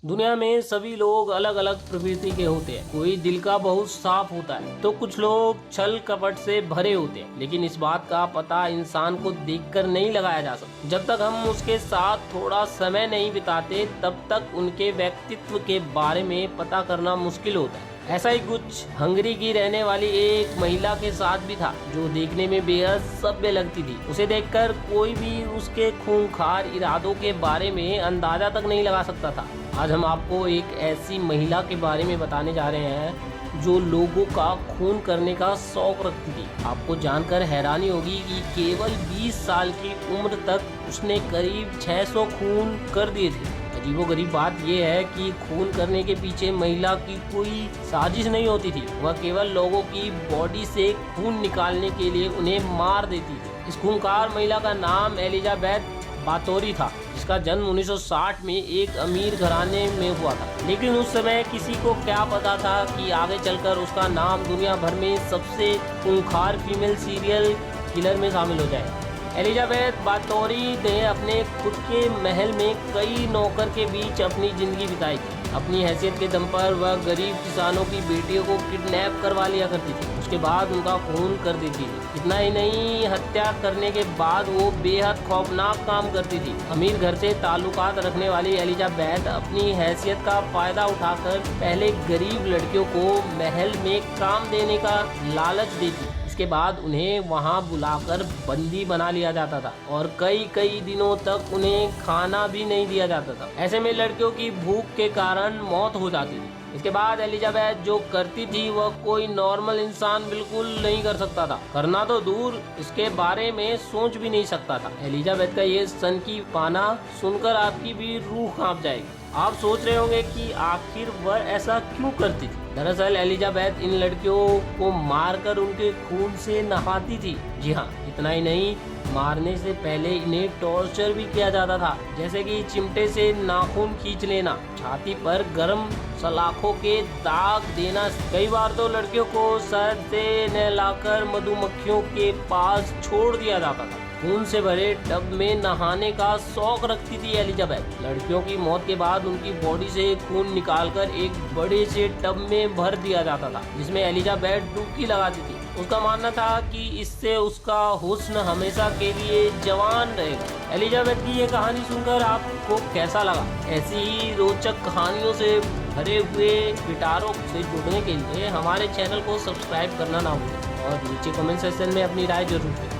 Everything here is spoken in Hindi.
दुनिया में सभी लोग अलग अलग प्रवृत्ति के होते हैं। कोई दिल का बहुत साफ होता है तो कुछ लोग छल कपट से भरे होते हैं। लेकिन इस बात का पता इंसान को देखकर नहीं लगाया जा सकता। जब तक हम उसके साथ थोड़ा समय नहीं बिताते तब तक उनके व्यक्तित्व के बारे में पता करना मुश्किल होता है। ऐसा ही कुछ हंगरी की रहने वाली एक महिला के साथ भी था जो देखने में बेहद सभ्य लगती थी। उसे देखकर कोई भी उसके खूंखार इरादों के बारे में अंदाजा तक नहीं लगा सकता था। आज हम आपको एक ऐसी महिला के बारे में बताने जा रहे हैं जो लोगों का खून करने का शौक रखती थी। आपको जानकर हैरानी होगी कि केवल 20 साल की उम्र तक उसने करीब 600 खून कर दिए थे। अजीबोगरीब बात यह है कि खून करने के पीछे महिला की कोई साजिश नहीं होती थी। वह केवल लोगों की बॉडी से खून निकालने के लिए उन्हें मार देती थी। इस खूंखार महिला का नाम एलिजाबेथ बातोरी था, जिसका जन्म 1960 में एक अमीर घराने में हुआ था। लेकिन उस समय किसी को क्या पता था कि आगे चलकर उसका नाम दुनिया भर में सबसे खूंखार फीमेल सीरियल किलर में शामिल हो जाए। एलिजाबेथ बातोरी ने अपने खुद के महल में कई नौकर के बीच अपनी जिंदगी बिताई थी। अपनी हैसियत के दम पर वह गरीब किसानों की बेटियों को किडनैप करवा लिया करती थी। उसके बाद उनका खून कर देती थी। इतना ही नहीं, हत्या करने के बाद वो बेहद खौफनाक काम करती थी। अमीर घर से ताल्लुकात रखने वाली एलिजाबेथ अपनी हैसियत का फायदा उठाकर पहले गरीब लड़कियों को महल में काम देने का लालच देती। इसके बाद उन्हें वहां बुलाकर बंदी बना लिया जाता था और कई दिनों तक उन्हें खाना भी नहीं दिया जाता था। ऐसे में लड़कियों की भूख के कारण मौत हो जाती थी। इसके बाद एलिजाबेथ जो करती थी वह कोई नॉर्मल इंसान बिल्कुल नहीं कर सकता था। करना तो दूर, इसके बारे में सोच भी नहीं सकता था। एलिजाबेथ का ये सनकी पाना सुनकर आपकी भी रूह कांप जाएगी। आप सोच रहे होंगे कि आखिर वह ऐसा क्यों करती थी। दरअसल एलिजाबेथ इन लड़कियों को मारकर उनके खून से नहाती थी। जी हाँ, इतना ही नहीं, मारने से पहले इन्हें टॉर्चर भी किया जाता था, जैसे कि चिमटे से नाखून खींच लेना, छाती पर गर्म सलाखों के दाग देना। कई बार तो लड़कियों को शहद से नहलाकर मधुमक्खियों के पास छोड़ दिया जाता था। खून से भरे टब में नहाने का शौक रखती थी एलिजाबेथ। लड़कियों की मौत के बाद उनकी बॉडी से खून निकालकर एक बड़े से टब में भर दिया जाता था, जिसमें एलिजाबेथ डुबकी लगाती थी। उसका मानना था कि इससे उसका हुस्न हमेशा के लिए जवान रहेगा। एलिजाबेथ की ये कहानी सुनकर आपको कैसा लगा? ऐसी ही रोचक कहानियों से भरे हुए गिटारों से जुड़ने के लिए हमारे चैनल को सब्सक्राइब करना ना भूलें और नीचे कमेंट सेक्शन में अपनी राय जरूर दें।